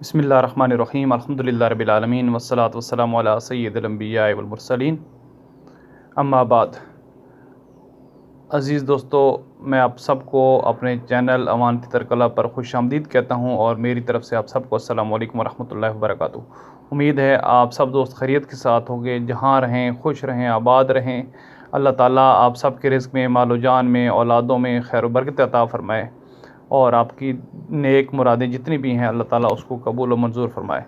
बिस्मिल्लाहिर्रहमानिर्रहीम अल्हम्दुलिल्लाहि रब्बिल आलमीन वस्सलातु वस्सलामु अला सय्यिदिल अंबिया वल मुरसलीन अम्मा बाद। अज़ीज़ दोस्तों, मैं आप सबको अपने चैनल अवान तितर कला पर खुशामदीद कहता हूँ और मेरी तरफ़ से आप सबको अस्सलामु अलैकुम वरहमतुल्लाहि वबरकातुहू। उम्मीद है आप सब दोस्त खैरियत के साथ होंगे, जहाँ रहें खुश रहें, आबाद रहें। अल्लाह ताला आप सब के रिज़्क़ में, मालो जान में, औलादों में खैर बरकत अता फ़रमाए और आपकी नेक मुरादें जितनी भी हैं अल्लाह ताला उसको कबूल व मंजूर फरमाए।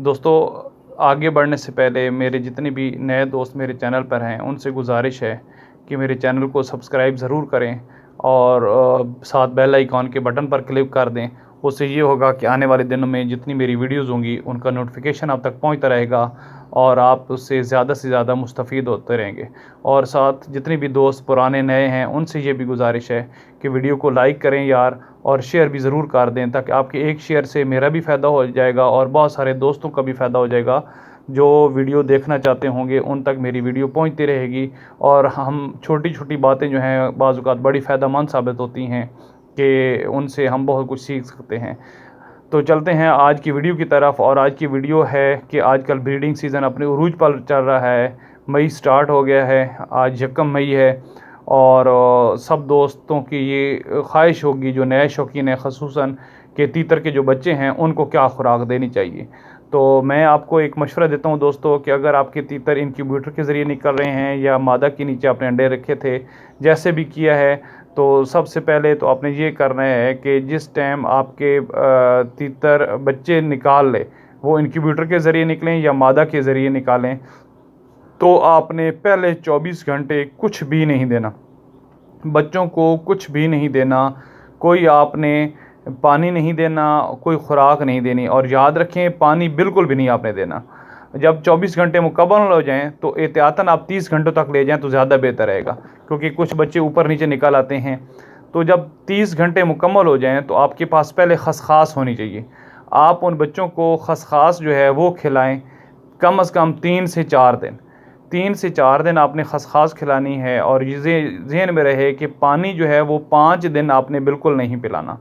दोस्तों, आगे बढ़ने से पहले मेरे जितने भी नए दोस्त मेरे चैनल पर हैं उनसे गुजारिश है कि मेरे चैनल को सब्सक्राइब ज़रूर करें और साथ बेल आइकॉन के बटन पर क्लिक कर दें। उससे ये होगा कि आने वाले दिनों में जितनी मेरी वीडियोज़ होंगी उनका नोटिफिकेशन आप तक पहुंचता रहेगा और आप उससे ज़्यादा से ज़्यादा मुस्तफ़ीद होते रहेंगे। और साथ जितने भी दोस्त पुराने नए हैं उनसे ये भी गुजारिश है कि वीडियो को लाइक करें यार, और शेयर भी ज़रूर कर दें, ताकि आपके एक शेयर से मेरा भी फ़ायदा हो जाएगा और बहुत सारे दोस्तों का भी फ़ायदा हो जाएगा। जो वीडियो देखना चाहते होंगे उन तक मेरी वीडियो पहुंचती रहेगी और हम छोटी छोटी बातें जो हैं बाज़ औक़ात बड़ी फ़ायदेमंद साबित होती हैं कि उनसे हम बहुत कुछ सीख सकते हैं। तो चलते हैं आज की वीडियो की तरफ। और आज की वीडियो है कि आजकल ब्रीडिंग सीज़न अपने उरूज पर चल रहा है। मई स्टार्ट हो गया है, आज 1 मई है और सब दोस्तों की ये ख्वाहिश होगी जो नए शौकीन हैं ख़ुसूसन कि तीतर के जो बच्चे हैं उनको क्या खुराक देनी चाहिए। तो मैं आपको एक मशवरा देता हूं दोस्तों कि अगर आपके तीतर इनक्यूबेटर के ज़रिए निकल रहे हैं या मादा के नीचे आपने अंडे रखे थे, जैसे भी किया है, तो सबसे पहले तो आपने ये करना है कि जिस टाइम आपके तीतर बच्चे निकाल ले, वो इनक्यूबेटर के ज़रिए निकलें या मादा के ज़रिए निकालें, तो आपने पहले 24 घंटे कुछ भी नहीं देना, बच्चों को कुछ भी नहीं देना। कोई आपने पानी नहीं देना, कोई खुराक नहीं देनी। और याद रखें, पानी बिल्कुल भी नहीं आपने देना। जब 24 घंटे मुकम्मल हो जाएं तो एहतियातन आप 30 घंटों तक ले जाएं तो ज़्यादा बेहतर रहेगा, क्योंकि कुछ बच्चे ऊपर नीचे निकल आते हैं। तो जब 30 घंटे मुकम्मल हो जाएं तो आपके पास पहले खसखास होनी चाहिए। आप उन बच्चों को खसखास जो है वो खिलाएं कम से कम 3 से 4 दिन आपने खसखास खिलानी है। और ये ज़हन में रहे कि पानी जो है वो 5 दिन आपने बिल्कुल नहीं पिलाना।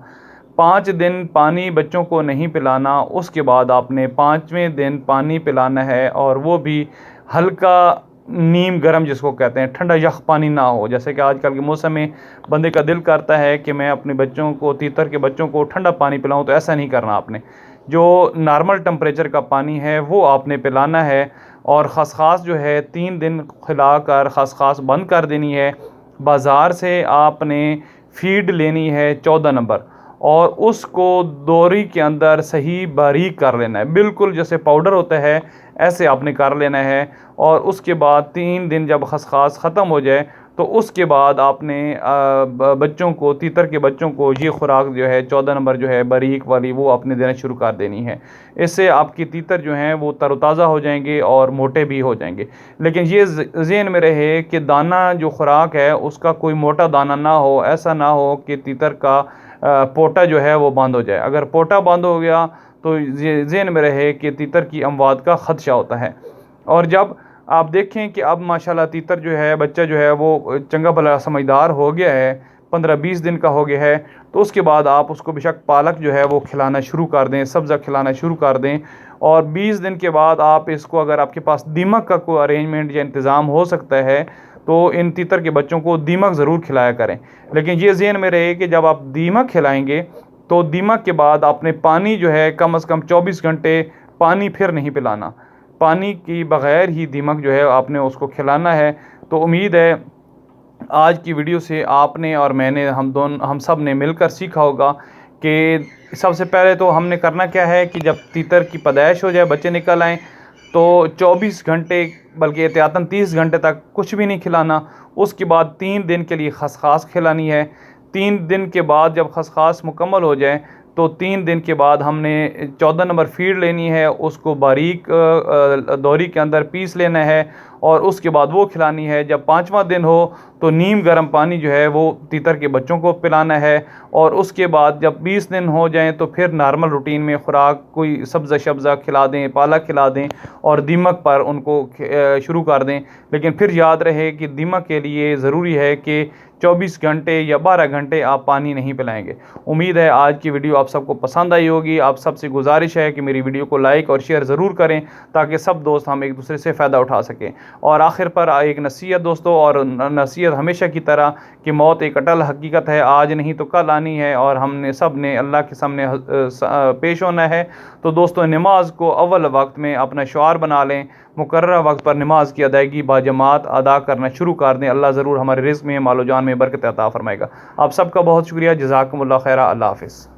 5 दिन पानी बच्चों को नहीं पिलाना, उसके बाद आपने 5वें दिन पानी पिलाना है, और वो भी हल्का नीम गर्म जिसको कहते हैं, ठंडा यख पानी ना हो। जैसे कि आजकल के मौसम में बंदे का दिल करता है कि मैं अपने बच्चों को, तीतर के बच्चों को ठंडा पानी पिलाऊं, तो ऐसा नहीं करना आपने। जो नॉर्मल टेम्परेचर का पानी है वो आपने पिलाना है। और खसखास जो है 3 दिन खिलाकर खसखास बंद कर देनी है। बाज़ार से आपने फ़ीड लेनी है 14 नंबर, और उसको दोरी के अंदर सही बारीक कर लेना है, बिल्कुल जैसे पाउडर होता है ऐसे आपने कर लेना है। और उसके बाद 3 दिन जब खसखास ख़त्म हो जाए तो उसके बाद आपने बच्चों को, तीतर के बच्चों को ये खुराक जो है 14 नंबर जो है बारीक वाली, वो आपने देना शुरू कर देनी है। इससे आपके तीतर जो हैं वो तरोताज़ा हो जाएंगे और मोटे भी हो जाएंगे। लेकिन ये ज़हन में रहे कि दाना जो खुराक है उसका कोई मोटा दाना ना हो। ऐसा ना हो कि तीतर का पोटा जो है वो बंद हो जाए। अगर पोटा बंद हो गया तो ये ज़हन में रहे कि तीतर की अमवात का ख़दशा होता है। और जब आप देखें कि अब माशाल्लाह तीतर जो है, बच्चा जो है वो चंगा भला समझदार हो गया है, 15-20 दिन का हो गया है, तो उसके बाद आप उसको बेशक पालक जो है वो खिलाना शुरू कर दें, सब्ज़ा खिलाना शुरू कर दें। और 20 दिन के बाद आप इसको, अगर आपके पास दीमक का कोई अरेंजमेंट या इंतज़ाम हो सकता है, तो इन तीतर के बच्चों को दीमक ज़रूर खिलाया करें। लेकिन ये ज़हन में रहे कि जब आप दीमक खिलाएंगे तो दीमक के बाद आपने पानी जो है कम से कम 24 घंटे पानी फिर नहीं पिलाना। पानी की बग़ैर ही दीमक जो है आपने उसको खिलाना है। तो उम्मीद है आज की वीडियो से आपने और मैंने, हम सब ने मिलकर सीखा होगा कि सबसे पहले तो हमने करना क्या है कि जब तीतर की पैदाइश हो जाए, बच्चे निकल आएँ, तो 24 घंटे बल्कि एहतियातन 30 घंटे तक कुछ भी नहीं खिलाना। उसके बाद 3 दिन के लिए खसखास खिलानी है। 3 दिन के बाद जब खसखास मुकम्मल हो जाए तो 3 दिन के बाद हमने 14 नंबर फ़ीड लेनी है, उसको बारीक दोरी के अंदर पीस लेना है और उसके बाद वो खिलानी है। जब 5वां दिन हो तो नीम गर्म पानी जो है वो तीतर के बच्चों को पिलाना है। और उसके बाद जब 20 दिन हो जाएं तो फिर नॉर्मल रूटीन में खुराक कोई सब्ज़ा शब्ज़ा खिला दें, पालक खिला दें और दीमक पर उनको शुरू कर दें। लेकिन फिर याद रहे कि दीमक के लिए ज़रूरी है कि 24 घंटे या 12 घंटे आप पानी नहीं पिलाएंगे। उम्मीद है आज की वीडियो आप सबको पसंद आई होगी। आप सबसे गुजारिश है कि मेरी वीडियो को लाइक और शेयर ज़रूर करें ताकि सब दोस्त हम एक दूसरे से फ़ायदा उठा सकें। और आखिर पर एक नसीहत दोस्तों, और नसीहत हमेशा की तरह कि मौत एक अटल हकीकत है, आज नहीं तो कल आनी है और हमने सब ने अल्लाह के सामने पेश होना है। तो दोस्तों, नमाज को अव्वल वक्त में अपना शुआर बना लें, मुकर्रर वक्त पर नमाज की अदायगी बाजमात अदा करना शुरू कर दें। अल्लाह ज़रूर हमारे रिज़्क़ में, मालो जान में बरकत अता फ़रमाएगा। आप सबका बहुत शुक्रिया। जज़ाकुमुल्लाह खैरा। अल्लाह हाफ़िज़।